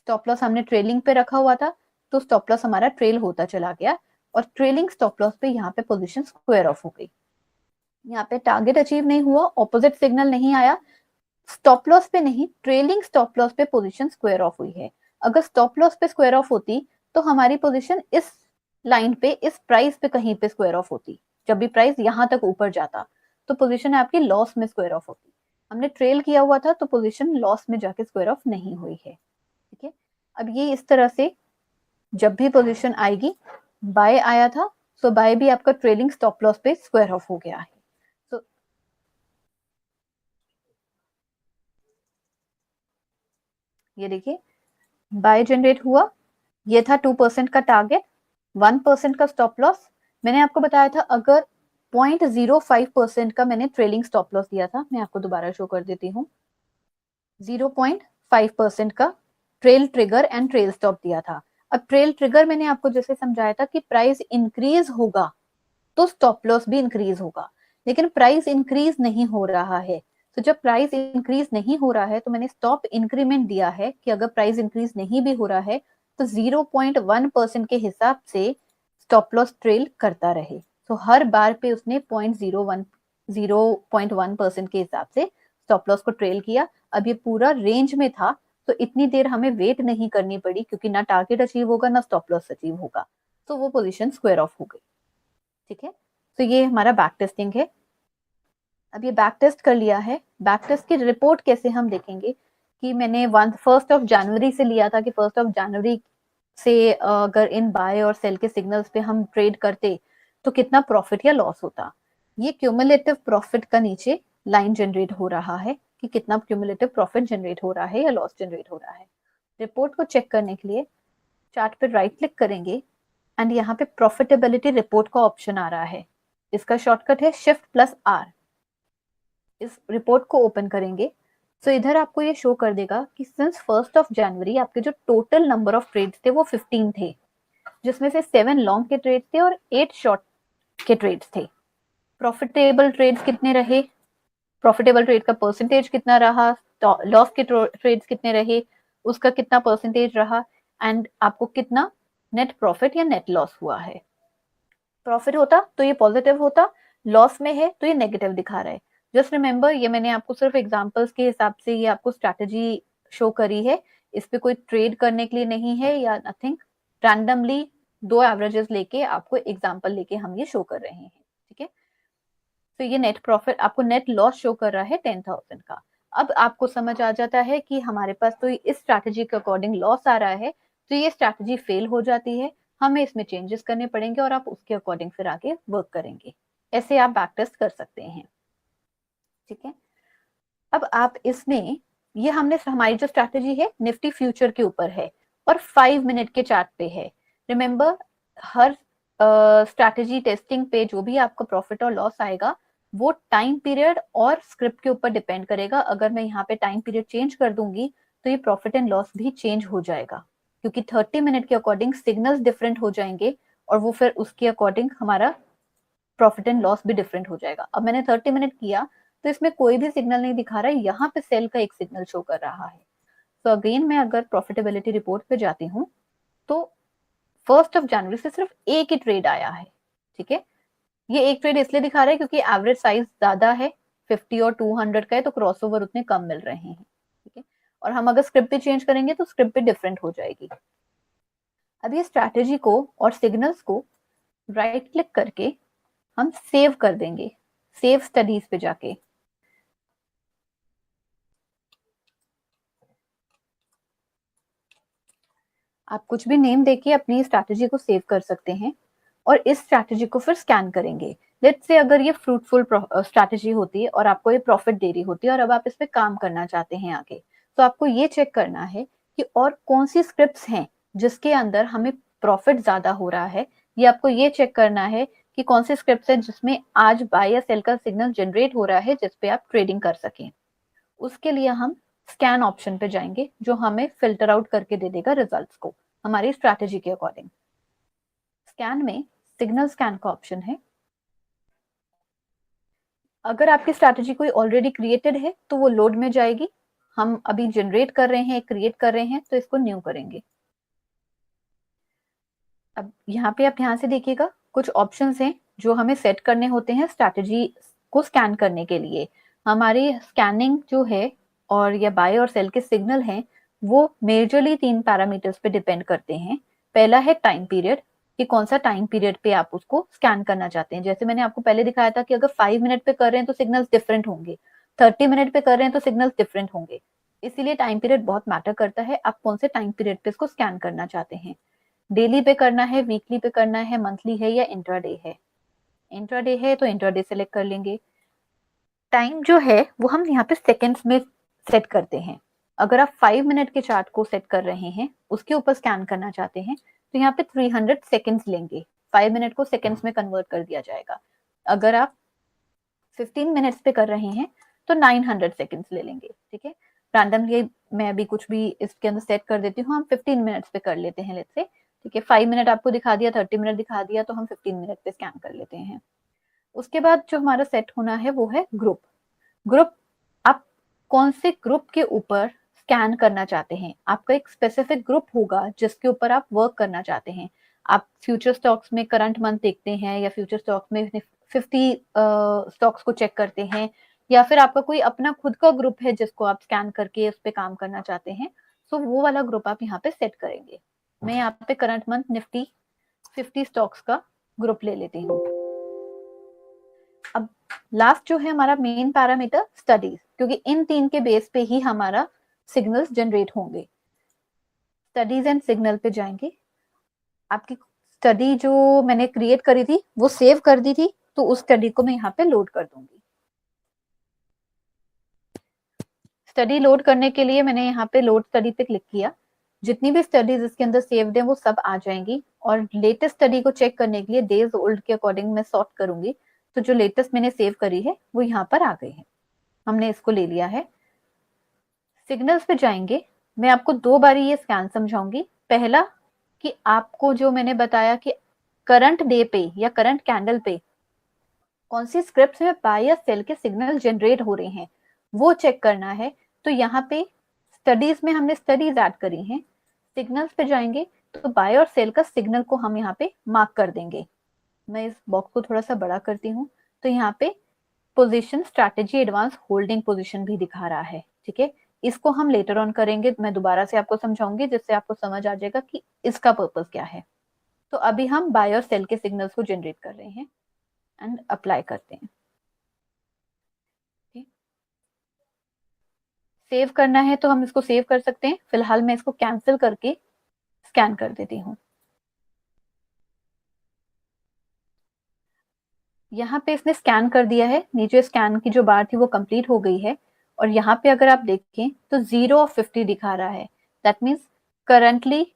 [SPEAKER 1] स्टॉप लॉस हमने ट्रेलिंग पे रखा हुआ था, तो स्टॉप लॉस हमारा ट्रेल होता चला गया और ट्रेलिंग स्टॉप लॉस पे यहाँ पे पोजीशन स्क्वायर ऑफ हो गई। यहाँ पे टारगेट अचीव नहीं हुआ, ऑपोजिट सिग्नल नहीं आया, स्टॉप लॉस पे नहीं, ट्रेलिंग स्टॉप लॉस पे पोजीशन स्क्वायर ऑफ हुई है। अगर स्टॉप लॉस पे स्क्वायर ऑफ होती तो हमारी पोजीशन इस लाइन पे, इस प्राइस पे कहीं पे स्क्वायर ऑफ होती। जब भी प्राइस यहाँ तक ऊपर जाता तो पोजीशन आपकी लॉस में स्क्वायर ऑफ होती। हमने ट्रेल किया हुआ था तो पोजीशन लॉस में जाके स्क्वायर ऑफ नहीं हुई है। ठीक है, अब ये इस तरह से जब भी पोजीशन आएगी, बाय आया था सो बाय भी आपका ट्रेलिंग स्टॉप लॉस पे स्क्वायर ऑफ हो गया है। तो ये देखिए, बाय जनरेट हुआ, ये था 2% का टारगेट, 1% का स्टॉप लॉस। मैंने आपको बताया था अगर 0.05% का मैंने ट्रेलिंग स्टॉप लॉस दिया था, मैं आपको दोबारा शो कर देती हूँ। 0.5% का trail trigger and trail stop दिया था। अब ट्रेल ट्रिगर मैंने आपको जैसे समझाया था कि प्राइस इंक्रीज होगा तो स्टॉप लॉस भी इंक्रीज होगा, लेकिन प्राइस इंक्रीज नहीं हो रहा है। तो जब प्राइस इंक्रीज नहीं हो रहा है तो मैंने स्टॉप इंक्रीमेंट दिया है कि अगर प्राइस इंक्रीज नहीं भी हो रहा है तो 0.1% के हिसाब से स्टॉप लॉस ट्रेल करता रहे। तो हर बार पे उसने 0.1% के हिसाब से स्टॉप लॉस को ट्रेल किया। अब ये पूरा रेंज में था तो इतनी देर हमें वेट नहीं करनी पड़ी, क्योंकि ना टारगेट अचीव होगा ना स्टॉप लॉस अचीव होगा, तो वो पोजीशन स्क्वायर ऑफ हो गई। ठीक है, तो ये हमारा बैक टेस्टिंग है। अब ये बैक टेस्ट कर लिया है, बैक टेस्ट की रिपोर्ट कैसे हम देखेंगे कि मैंने 1 जनवरी से लिया था कि 1 जनवरी से अगर इन बाय और सेल के सिग्नल्स पे हम ट्रेड करते तो कितना प्रॉफिट या लॉस होता। ये क्यूमुलेटिव प्रॉफिट का नीचे लाइन जनरेट हो रहा है कि कितना क्यूमुलेटिव प्रॉफिट जनरेट हो रहा है या लॉस जनरेट हो रहा है। रिपोर्ट को चेक करने के लिए चार्ट पे राइट क्लिक करेंगे एंड यहाँ पे प्रॉफिटेबिलिटी रिपोर्ट का ऑप्शन आ रहा है, इसका शॉर्टकट है Shift+R। इस रिपोर्ट को ओपन करेंगे तो इधर आपको ये शो कर देगा कि सिंस 1 जनवरी आपके जो टोटल नंबर ऑफ ट्रेड्स थे वो 15 थे, जिसमें से 7 लॉन्ग के ट्रेड्स थे और 8 शॉर्ट के ट्रेड्स थे। प्रॉफिटेबल ट्रेड्स कितने रहे, प्रॉफिटेबल ट्रेड का परसेंटेज कितना रहा, लॉस के ट्रेड्स कितने रहे, उसका कितना परसेंटेज रहा, एंड आपको कितना नेट प्रॉफिट या नेट लॉस हुआ है। प्रॉफिट होता तो ये पॉजिटिव होता, लॉस में है तो ये नेगेटिव दिखा रहा है। जस्ट रिमेंबर, ये मैंने आपको सिर्फ एग्जांपल्स के हिसाब से ये आपको स्ट्रैटेजी शो करी है, इस पे कोई ट्रेड करने के लिए नहीं है या नथिंग। रैंडमली दो एवरेजेस लेके आपको एग्जांपल लेके हम ये शो कर रहे हैं, ठीक है। तो ये नेट प्रॉफिट, आपको नेट लॉस शो कर रहा है 10,000 का। अब आपको समझ आ जाता है कि हमारे पास तो इस स्ट्रैटेजी के अकॉर्डिंग लॉस आ रहा है, तो ये स्ट्रैटेजी फेल हो जाती है, हमें इसमें चेंजेस करने पड़ेंगे और आप उसके अकॉर्डिंग फिर आगे वर्क करेंगे। ऐसे आप बैक टेस्ट कर सकते हैं, ठीक है। अब आप इसमें, ये हमने हमारी जो स्ट्रैटेजी है निफ्टी फ्यूचर के ऊपर है और 5 मिनट के चार्ट पे है। रिमेंबर, हर स्ट्रैटेजी टेस्टिंग पे जो भी आपका प्रॉफिट और लॉस आएगा वो टाइम पीरियड और स्क्रिप्ट के ऊपर डिपेंड करेगा। अगर मैं यहाँ पे टाइम पीरियड चेंज कर दूंगी तो ये प्रॉफिट एंड लॉस भी चेंज हो जाएगा, क्योंकि 30 मिनट के अकॉर्डिंग सिग्नल्स डिफरेंट हो जाएंगे और वो फिर उसके अकॉर्डिंग हमारा प्रॉफिट एंड लॉस भी डिफरेंट हो जाएगा। अब मैंने 30 मिनट किया तो इसमें कोई भी सिग्नल नहीं दिखा रहा है, यहाँ पे सेल का एक सिग्नल शो कर रहा है। तो अगेन मैं अगर प्रॉफिटेबिलिटी रिपोर्ट पे जाती हूँ तो 1 जनवरी से सिर्फ एक ही ट्रेड आया है, ठीक है। ये एक ट्रेड इसलिए दिखा रहा है क्योंकि एवरेज साइज ज्यादा है, 50 और 200 का है, तो क्रॉसओवर उतने कम मिल रहे हैं, ठीक है। और हम अगर स्क्रिप्ट भी चेंज करेंगे तो स्क्रिप्ट भी डिफरेंट हो जाएगी। अब ये स्ट्रैटेजी को और सिग्नल्स को राइट क्लिक करके हम सेव कर देंगे, सेव स्टडीज पे जाके। आप कुछ भी नेम देके अपनी स्ट्रैटेजी को सेव कर सकते हैं और इस स्ट्रैटेजी को फिर स्कैन करेंगे। लेट्स से अगर ये फ्रूटफुल स्ट्रैटेजी होती है और आपको ये प्रॉफिट दे रही होती है और अब आप इस पे काम करना चाहते हैं आगे, तो आपको ये चेक करना है कि और कौन सी स्क्रिप्ट्स हैं जिसके अंदर हमें प्रॉफिट ज्यादा हो रहा है। ये आपको ये चेक करना है कि कौन सी स्क्रिप्ट्स है जिसमें आज बाय या सेल का सिग्नल जनरेट हो रहा है जिसपे आप ट्रेडिंग कर सकें। उसके लिए हम स्कैन ऑप्शन पे जाएंगे जो हमें फिल्टर आउट करके दे देगा रिजल्ट्स को हमारी स्ट्रैटेजी के अकॉर्डिंग। स्कैन में सिग्नल स्कैन का ऑप्शन है। अगर आपकी स्ट्रैटेजी कोई ऑलरेडी क्रिएटेड है तो वो लोड में जाएगी, हम अभी जनरेट कर रहे हैं, क्रिएट कर रहे हैं, तो इसको न्यू करेंगे। अब यहाँ पे आप ध्यान से देखिएगा, कुछ ऑप्शंस हैं जो हमें सेट करने होते हैं स्ट्रैटेजी को स्कैन करने के लिए। हमारी स्कैनिंग जो है और या बाय और सेल के सिग्नल हैं वो मेजरली 3 पैरामीटर्स पे डिपेंड करते हैं। पहला है टाइम पीरियड, कि कौन सा टाइम पीरियड पे आप उसको स्कैन करना चाहते हैं। जैसे मैंने आपको पहले दिखाया था कि अगर 5 मिनट पे कर रहे हैं तो सिग्नल्स डिफरेंट होंगे, 30 मिनट पे कर रहे हैं तो सिग्नल्स डिफरेंट होंगे। इसीलिए टाइम पीरियड बहुत मैटर करता है, आप कौन से टाइम पीरियड पे इसको स्कैन करना चाहते हैं। डेली पे करना है, वीकली पे करना है, मंथली है या इंट्राडे है। इंट्राडे है तो इंट्राडे सेलेक्ट कर लेंगे। टाइम जो है वो हम यहाँ पे सेकेंड्स में सेट करते हैं। अगर आप 5 मिनट के चार्ट को सेट कर रहे हैं, उसके ऊपर स्कैन करना चाहते हैं, तो यहाँ पे 300 सेकेंड्स लेंगे। 5 मिनट को सेकेंड्स में कन्वर्ट कर दिया जाएगा। अगर आप 15 मिनट्स पे कर रहे हैं तो 900 सेकेंड्स ले लेंगे, ठीक है। रैंडमली मैं अभी कुछ भी इसके अंदर सेट कर देती हूँ, हम 15 मिनट्स पे कर लेते हैं लेट्स से, ठीक है। 5 मिनट आपको दिखा दिया, 30 मिनट दिखा दिया, तो हम 15 मिनट पे स्कैन कर लेते हैं। उसके बाद जो हमारा सेट होना है वो है ग्रुप। ग्रुप, आप कौन से ग्रुप के ऊपर स्कैन करना चाहते हैं। आपका एक स्पेसिफिक ग्रुप होगा जिसके ऊपर आप वर्क करना चाहते हैं। आप फ्यूचर स्टॉक्स में करंट मंथ देखते हैं या फ्यूचर स्टॉक्स में 50 स्टॉक्स को चेक करते हैं, या फिर आपका कोई अपना खुद का ग्रुप है जिसको आप स्कैन करके उस पर काम करना चाहते हैं, तो वो वाला ग्रुप आप यहाँ पे सेट करेंगे। मैं यहाँ पे करंट मंथ निफ्टी 50 स्टॉक्स का ग्रुप ले लेती हूँ। अब लास्ट जो है हमारा मेन पैरामीटर स्टडीज, क्योंकि इन 3 के बेस पे ही हमारा सिग्नल्स जनरेट होंगे। स्टडीज एंड सिग्नल पे जाएंगे। आपकी स्टडी जो मैंने क्रिएट करी थी वो सेव कर दी थी, तो उस स्टडी को मैं यहाँ पे लोड कर दूंगी। स्टडी लोड करने के लिए मैंने यहाँ पे लोड स्टडी पे क्लिक किया। जितनी भी स्टडीज इसके अंदर सेव्ड है वो सब आ जाएंगी, और लेटेस्ट स्टडी को चेक करने के लिए डेज ओल्ड के अकॉर्डिंग मैं सॉर्ट करूंगी। तो जो लेटेस्ट मैंने सेव करी है वो यहाँ पर आ गई है, हमने इसको ले लिया है। सिग्नल्स पे जाएंगे। मैं आपको 2 बारी ये स्कैन समझाऊंगी। पहला कि आपको जो मैंने बताया कि करंट डे पे या करंट कैंडल पे कौन सी स्क्रिप्ट्स में बाय या सेल के सिग्नल जनरेट हो रहे हैं वो चेक करना है। तो यहाँ पे स्टडीज में हमने स्टडीज ऐड करी हैं। सिग्नल्स पे जाएंगे तो बाय और सेल का सिग्नल को हम यहाँ पे मार्क कर देंगे। मैं इस बॉक्स को थोड़ा सा बड़ा करती हूँ, तो यहाँ पे position strategy advance holding position भी दिखा रहा है, ठीक है। इसको हम लेटर ऑन करेंगे, मैं दोबारा से आपको समझाऊंगी जिससे आपको समझ आ जाएगा कि इसका पर्पस क्या है। तो अभी हम बाय और सेल के सिग्नल्स को जनरेट कर रहे हैं एंड अप्लाई करते हैं। सेव करना है तो हम इसको सेव कर सकते हैं। फिलहाल मैं इसको कैंसिल करके स्कैन कर देती हूँ। यहाँ पे इसने स्कैन कर दिया है, नीचे स्कैन की जो बार थी वो कंप्लीट हो गई है। और यहाँ पे अगर आप देखें तो 0 और 50 दिखा रहा है। दैट मीन्स करंटली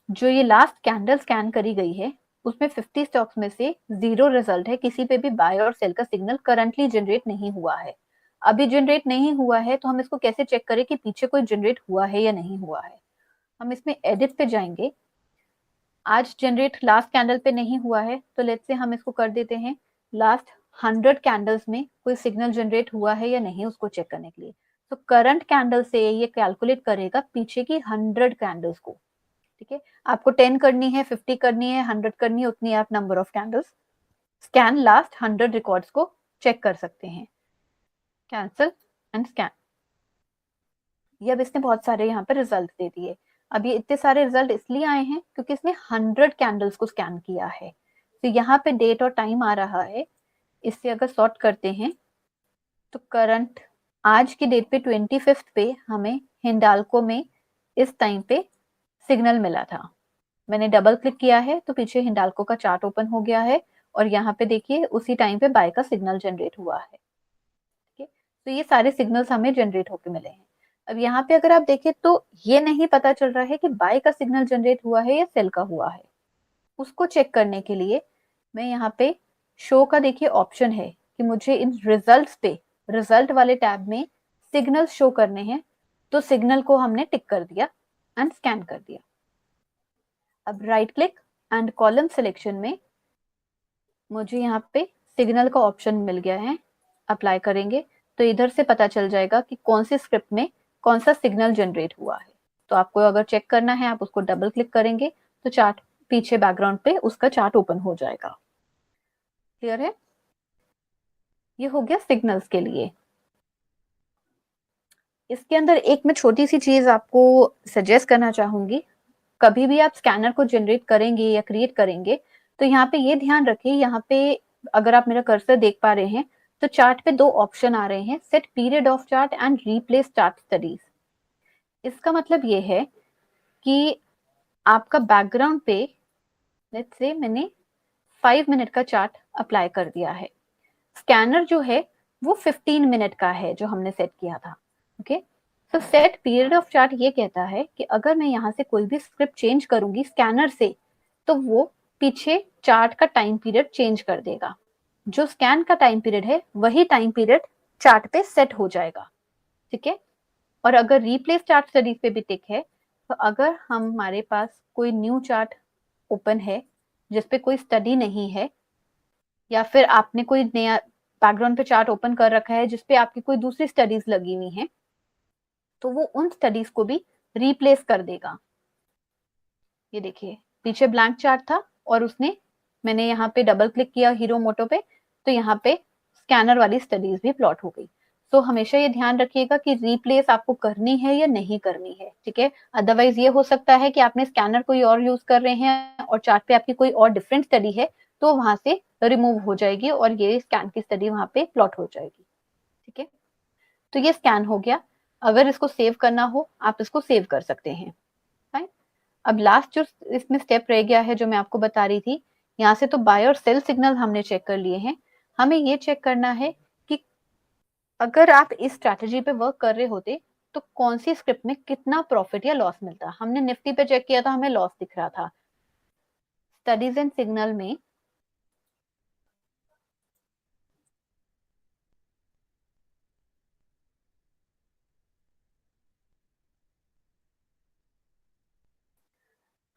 [SPEAKER 1] जो ये लास्ट कैंडल स्कैन करी गई है उसमें 50 स्टॉक्स में से 0 रिजल्ट है, किसी पे भी बाय और सेल का सिग्नल करंटली जनरेट नहीं हुआ है। अभी जनरेट नहीं हुआ है तो हम इसको कैसे चेक करें कि पीछे कोई जनरेट हुआ है या नहीं हुआ है। हम इसमें एडिट पे जाएंगे। आज जनरेट लास्ट कैंडल पे नहीं हुआ है तो लेट्स से हम इसको कर देते हैं लास्ट 100 कैंडल्स में कोई सिग्नल जनरेट हुआ है या नहीं उसको चेक करने के लिए। तो करंट कैंडल से ये कैलकुलेट करेगा पीछे की 100 कैंडल्स को। ठीक है, आपको 10 करनी है, 50 करनी है, 100 करनी है, उतनी आप number of candles scan last 100 records को चेक कर सकते हैं। Cancel and scan. ये अब इसने बहुत सारे यहाँ पे रिजल्ट दे दिए। अब ये इतने सारे रिजल्ट इसलिए आए हैं क्योंकि इसने 100 कैंडल्स को स्कैन किया है। तो यहाँ पे डेट और टाइम आ रहा है। इससे अगर सॉर्ट करते हैं तो करंट आज की डेट पे 25 पे हमें हिंडाल्को में इस टाइम पे सिग्नल मिला था। मैंने डबल क्लिक किया है तो पीछे हिंडाल्को का चार्ट ओपन हो गया है और यहाँ पे देखिए उसी टाइम पे बाय का सिग्नल जनरेट हुआ है। ठीक है, तो ये सारे सिग्नल्स हमें जनरेट होके मिले हैं। अब यहाँ पे अगर आप देखें तो ये नहीं पता चल रहा है कि बाय का सिग्नल जनरेट हुआ है या सेल का हुआ है। उसको चेक करने के लिए मैं यहाँ पे शो का देखिए ऑप्शन है कि मुझे इन रिजल्ट्स पे रिजल्ट वाले टैब में सिग्नल शो करने हैं। तो सिग्नल को हमने टिक कर दिया एंड स्कैन कर दिया। अब right click and column selection में मुझे यहाँ पे सिग्नल का ऑप्शन मिल गया है। अप्लाई करेंगे तो इधर से पता चल जाएगा कि कौन सी स्क्रिप्ट में कौन सा सिग्नल जनरेट हुआ है। तो आपको अगर चेक करना है आप उसको डबल क्लिक करेंगे तो चार्ट पीछे बैकग्राउंड पे उसका चार्ट ओपन हो जाएगा। क्लियर है? ये हो गया सिग्नल्स के लिए। इसके अंदर एक मैं छोटी सी चीज आपको सजेस्ट करना चाहूंगी। कभी भी आप स्कैनर को जनरेट करेंगे या क्रिएट करेंगे तो यहाँ पे ये ध्यान रखिए, यहाँ पे अगर आप मेरा कर्सर देख पा रहे हैं तो चार्ट पे दो ऑप्शन आ रहे हैं, set period of chart and replace chart studies. इसका मतलब ये है कि आपका बैकग्राउंड पे लेट्स से मैंने 5 मिनट का चार्ट अप्लाई कर दिया है। स्कैनर जो है वो 15 मिनट का है जो हमने सेट किया था। ओके, तो सेट पीरियड ऑफ चार्ट ये कहता है कि अगर मैं यहाँ से कोई भी स्क्रिप्ट चेंज करूंगी स्कैनर से तो वो पीछे चार्ट का टाइम पीरियड चेंज कर देगा। जो स्कैन का टाइम पीरियड है वही टाइम पीरियड चार्ट पे सेट हो जाएगा। ठीक है, और अगर रिप्लेस चार्ट स्टडीज पे भी टिक है तो अगर हमारे पास कोई न्यू चार्ट ओपन है जिसपे कोई स्टडी नहीं है या फिर आपने कोई नया बैकग्राउंड पे चार्ट ओपन कर रखा है जिसपे आपकी कोई दूसरी स्टडीज लगी हुई हैं तो वो उन स्टडीज को भी रिप्लेस कर देगा। ये देखिए पीछे ब्लैंक चार्ट था और उसने मैंने यहाँ पे डबल क्लिक किया हीरो मोटो पे तो यहाँ पे स्कैनर वाली स्टडीज भी प्लॉट हो गई। तो हमेशा ये ध्यान रखिएगा कि रिप्लेस आपको करनी है या नहीं करनी है। ठीक है, अदरवाइज ये हो सकता है कि आपने स्कैनर कोई और यूज कर रहे हैं और चार्ट पे आपकी कोई और डिफरेंट स्टडी है तो वहां से रिमूव हो जाएगी और ये स्कैन की स्टडी वहां पे प्लॉट हो जाएगी। ठीक है, तो ये स्कैन हो गया। अगर इसको सेव करना हो आप इसको सेव कर सकते हैं। फाइन। अब लास्ट जो इसमें स्टेप रह गया है जो मैं आपको बता रही थी, यहाँ से तो बाय और सेल सिग्नल हमने चेक कर लिए हैं। हमें ये चेक करना है कि अगर आप इस स्ट्रैटेजी पे वर्क कर रहे होते तो कौन सी स्क्रिप्ट में कितना प्रॉफिट या लॉस मिलता। हमने निफ्टी पे चेक किया था, हमें लॉस दिख रहा था। स्टडीज एंड सिग्नल में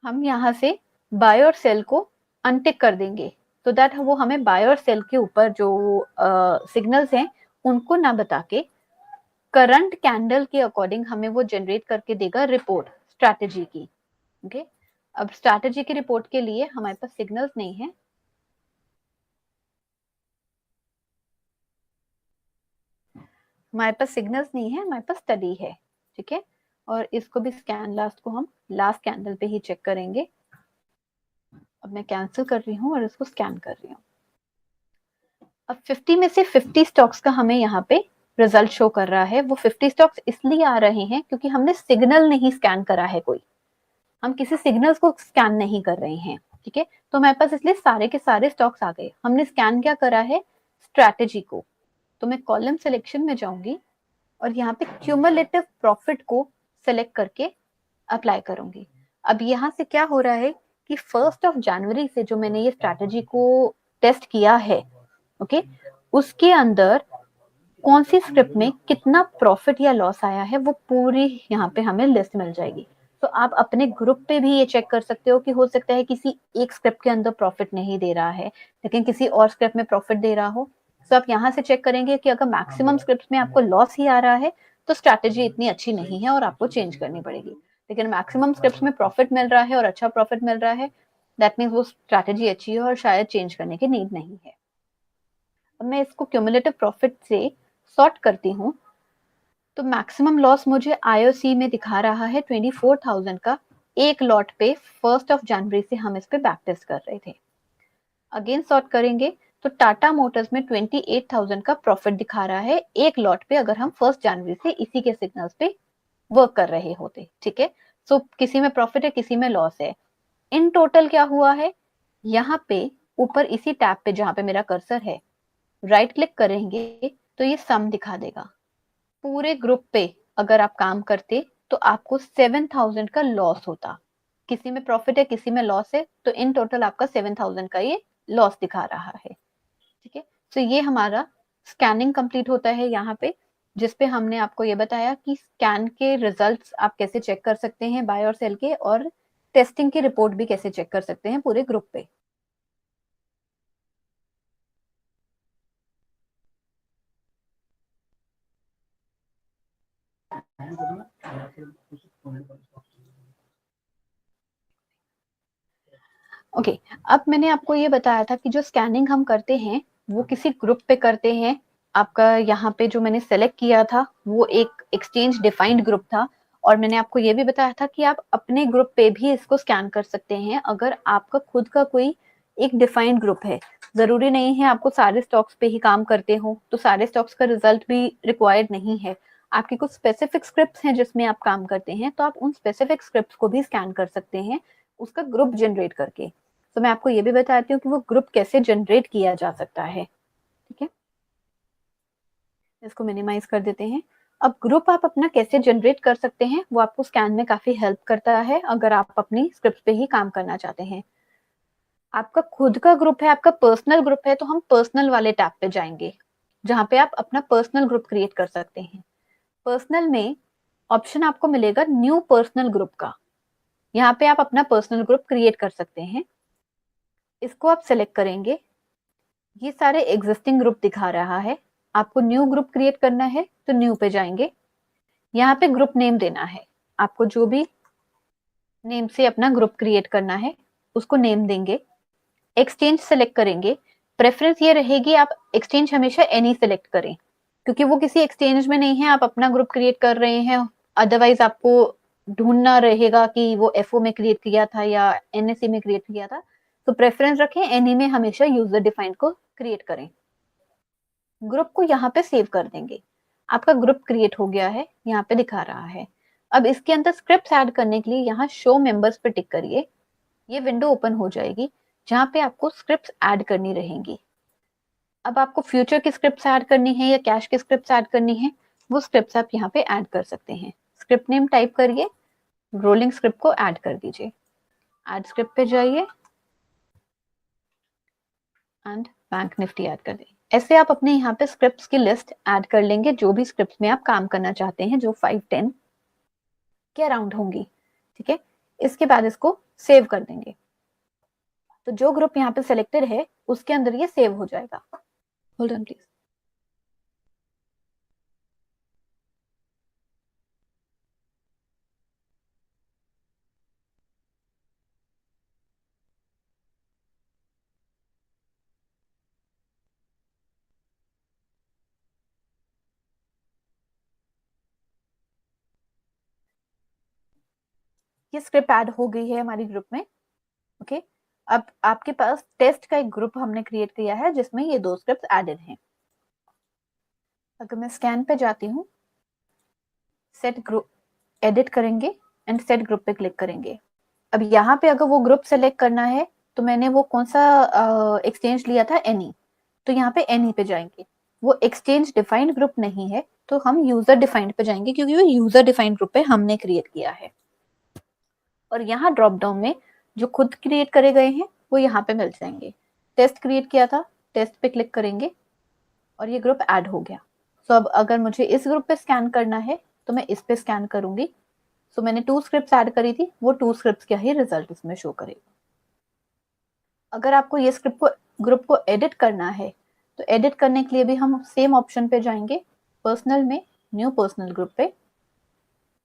[SPEAKER 1] हम यहाँ से बाय और सेल को अनटिक कर देंगे तो दैट वो हमें बाय और सेल के ऊपर जो सिग्नल्स हैं उनको ना बता के करंट कैंडल के अकॉर्डिंग हमें वो जनरेट करके देगा रिपोर्ट स्ट्रैटेजी की। ओके, अब स्ट्रैटेजी की रिपोर्ट के लिए हमारे पास सिग्नल्स नहीं है। हमारे पास सिग्नल्स नहीं है, हमारे पास स्टडी है। ठीक है, और इसको भी स्कैन लास्ट को हम लास्ट कैंडल पे ही चेक करेंगे। अब मैं कैंसिल कर रही हूँ और इसको स्कैन कर रही हूँ। अब 50 में से 50 स्टॉक्स का हमें यहाँ पे रिजल्ट शो कर रहा है। वो 50 स्टॉक्स इसलिए आ रहे हैं क्योंकि हमने सिग्नल नहीं स्कैन करा है कोई, हम किसी सिग्नल्स को स्कैन नहीं कर रहे हैं, ठीक है। तो हमारे पास इसलिए सारे के सारे स्टॉक्स आ गए। हमने स्कैन क्या करा है, स्ट्रैटेजी को। तो मैं कॉलम सिलेक्शन में जाऊंगी और यहाँ पे क्यूमुलेटिव प्रॉफिट को सिलेक्ट करके अप्लाई करूंगी। अब यहाँ से क्या हो रहा है कि 1 जनवरी से जो मैंने ये स्ट्रैटेजी को टेस्ट किया है, ओके, उसके अंदर कौन सी स्क्रिप्ट में कितना प्रॉफिट या लॉस आया है वो पूरी यहाँ पे हमें लिस्ट मिल जाएगी। तो आप अपने ग्रुप पे भी ये चेक कर सकते हो कि हो सकता है किसी एक स्क्रिप्ट के अंदर प्रॉफिट नहीं दे रहा है लेकिन किसी और स्क्रिप्ट में प्रॉफिट दे रहा हो। तो आप यहाँ से चेक करेंगे कि अगर मैक्सिमम स्क्रिप्ट में आपको लॉस ही आ रहा है तो स्ट्रैटेजी इतनी अच्छी नहीं है और आपको चेंज करनी पड़ेगी। लेकिन मैक्सिमम स्क्रिप्ट में प्रॉफिट मिल रहा है और अच्छा प्रॉफिट मिल रहा है, दैट मीन्स वो स्ट्रैटेजी अच्छी है और शायद चेंज करने की नीड नहीं है। अब मैं इसको क्यूमुलेटिव प्रॉफिट से सॉर्ट करती हूँ तो मैक्सिमम लॉस मुझे आईओसी में दिखा रहा है 24,000 का एक लॉट पे। 1 जनवरी से हम इस पे बैक टेस्ट कर रहे थे। अगेन सॉर्ट करेंगे तो टाटा मोटर्स में 28,000 का प्रॉफिट दिखा रहा है एक लॉट पे, अगर हम 1 जनवरी से इसी के सिग्नल्स पे वर्क कर रहे होते, ठीक है। सो किसी में प्रॉफिट है किसी में लॉस है। इन टोटल क्या हुआ है, यहाँ पे ऊपर इसी टैब पे जहां पे मेरा कर्सर है राइट क्लिक करेंगे तो ये सम दिखा देगा। पूरे ग्रुप पे अगर आप काम करते तो आपको 7,000 का लॉस होता। किसी में प्रॉफिट है किसी में लॉस है, तो इन टोटल आपका 7,000 का ये लॉस दिखा रहा है, ठीक है। तो ये हमारा स्कैनिंग कंप्लीट होता है यहाँ पे, जिसपे हमने आपको ये बताया कि स्कैन के रिजल्ट्स आप कैसे चेक कर सकते हैं बाय और सेल के, और टेस्टिंग की रिपोर्ट भी कैसे चेक कर सकते हैं पूरे ग्रुप पे। ओके, अब मैंने आपको ये बताया था कि जो स्कैनिंग हम करते हैं वो किसी ग्रुप पे करते हैं। आपका यहाँ पे जो मैंने सेलेक्ट किया था वो एक एक्सचेंज डिफाइंड ग्रुप था, और मैंने आपको ये भी बताया था कि आप अपने ग्रुप पे भी इसको स्कैन कर सकते हैं अगर आपका खुद का कोई एक डिफाइंड ग्रुप है। जरूरी नहीं है आपको सारे स्टॉक्स पे ही काम करते हो तो सारे स्टॉक्स का रिजल्ट भी रिक्वायर्ड नहीं है। आपकी कुछ स्पेसिफिक स्क्रिप्ट्स हैं जिसमें आप काम करते हैं तो आप उन स्पेसिफिक स्क्रिप्ट्स को भी स्कैन कर सकते हैं उसका ग्रुप जनरेट करके। तो मैं आपको ये भी बताती हूँ कि वो ग्रुप कैसे जनरेट किया जा सकता है, ठीक है। इसको मिनिमाइज कर देते हैं। अब ग्रुप आप अपना कैसे जनरेट कर सकते हैं वो आपको स्कैन में काफी हेल्प करता है अगर आप अपनी स्क्रिप्ट पे ही काम करना चाहते हैं। आपका खुद का ग्रुप है, आपका पर्सनल ग्रुप है, तो हम पर्सनल वाले टैब पे जाएंगे जहां पे आप अपना पर्सनल ग्रुप क्रिएट कर सकते हैं। पर्सनल में ऑप्शन आपको मिलेगा न्यू पर्सनल ग्रुप का। यहाँ पे आप अपना पर्सनल ग्रुप क्रिएट कर सकते हैं। इसको आप सिलेक्ट करेंगे, ये सारे एग्जिस्टिंग ग्रुप दिखा रहा है। आपको न्यू ग्रुप क्रिएट करना है तो न्यू पे जाएंगे। यहाँ पे ग्रुप नेम देना है, आपको जो भी नेम से अपना ग्रुप क्रिएट करना है उसको नेम देंगे। एक्सचेंज सेलेक्ट करेंगे। प्रेफरेंस ये रहेगी आप एक्सचेंज हमेशा एनी सेलेक्ट करें क्योंकि वो किसी एक्सचेंज में नहीं है, आप अपना ग्रुप क्रिएट कर रहे हैं। अदरवाइज आपको ढूंढना रहेगा कि वो एफओ में क्रिएट किया था या एनएससी में क्रिएट किया था। तो प्रेफरेंस रखें, एनी में हमेशा यूजर डिफाइंड को क्रिएट करें। ग्रुप को यहाँ पे सेव कर देंगे। आपका ग्रुप क्रिएट हो गया है, यहाँ पे दिखा रहा है। अब इसके अंदर स्क्रिप्ट्स ऐड करने के लिए यहाँ शो मेंबर्स पे टिक करिए। ये विंडो ओपन हो जाएगी जहाँ पे आपको स्क्रिप्ट्स ऐड करनी रहेंगी। अब आपको फ्यूचर की स्क्रिप्ट्स ऐड करनी है या कैश की स्क्रिप्ट्स ऐड करनी है, वो स्क्रिप्ट्स आप यहाँ पे ऐड कर सकते हैं। स्क्रिप्ट नेम टाइप करिए, रोलिंग स्क्रिप्ट को ऐड कर दीजिए। ऐड स्क्रिप्ट पे जाइए एंड बैंक निफ्टी ऐड कर दें। ऐसे आप अपने यहाँ पे स्क्रिप्ट्स की लिस्ट ऐड कर लेंगे, जो भी स्क्रिप्ट्स में आप काम करना चाहते हैं जो 5-10 के अराउंड होंगी, ठीक है। इसके बाद इसको सेव कर देंगे तो जो ग्रुप यहाँ पे सिलेक्टेड है उसके अंदर ये सेव हो जाएगा। Hold on please. ये स्क्रिप्ट ऐड हो गई है हमारी ग्रुप में, ओके। अब आपके पास टेस्ट का एक ग्रुप हमने क्रिएट किया है जिसमें ये 2 स्क्रिप्ट एडेड हैं। अगर मैं स्कैन पे जाती हूँ, सेट ग्रुप एडिट करेंगे एंड सेट ग्रुप पे क्लिक करेंगे। अब यहाँ पे अगर वो ग्रुप सेलेक्ट करना है तो मैंने वो कौन सा एक्सचेंज लिया था, एनी, तो यहाँ पे एनी पे जाएंगे। वो एक्सचेंज डिफाइंड ग्रुप नहीं है तो हम यूजर डिफाइंड पे जाएंगे क्योंकि वो यूजर डिफाइंड ग्रुप पे हमने क्रिएट किया है। और यहाँ ड्रॉप डाउन में जो खुद क्रिएट करे गए हैं वो यहाँ पे मिल जाएंगे। टेस्ट क्रिएट किया था, टेस्ट पे क्लिक करेंगे और ये ग्रुप ऐड हो गया। सो अब अगर मुझे इस ग्रुप पे स्कैन करना है तो मैं इस पे स्कैन करूंगी। सो मैंने 2 स्क्रिप्ट्स ऐड करी थी, वो 2 स्क्रिप्ट्स का ही रिजल्ट इसमें शो करेगा। अगर आपको ये स्क्रिप्ट को ग्रुप को एडिट करना है तो एडिट करने के लिए भी हम सेम ऑप्शन पे जाएंगे, पर्सनल में न्यू पर्सनल ग्रुप पे।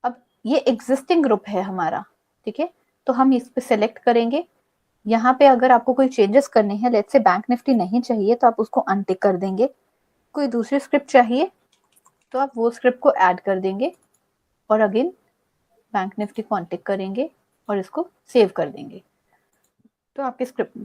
[SPEAKER 1] अब ये एग्जिस्टिंग ग्रुप है हमारा, ठीक है, तो हम इस पे सेलेक्ट करेंगे। यहाँ पे अगर आपको कोई चेंजेस करने हैं, लेट्स से बैंक निफ्टी नहीं चाहिए तो आप उसको अनटिक कर देंगे। कोई दूसरी स्क्रिप्ट चाहिए तो आप वो स्क्रिप्ट को ऐड कर देंगे और अगेन बैंक निफ्टी को अनटिक करेंगे और इसको सेव कर देंगे। तो आपकी स्क्रिप्ट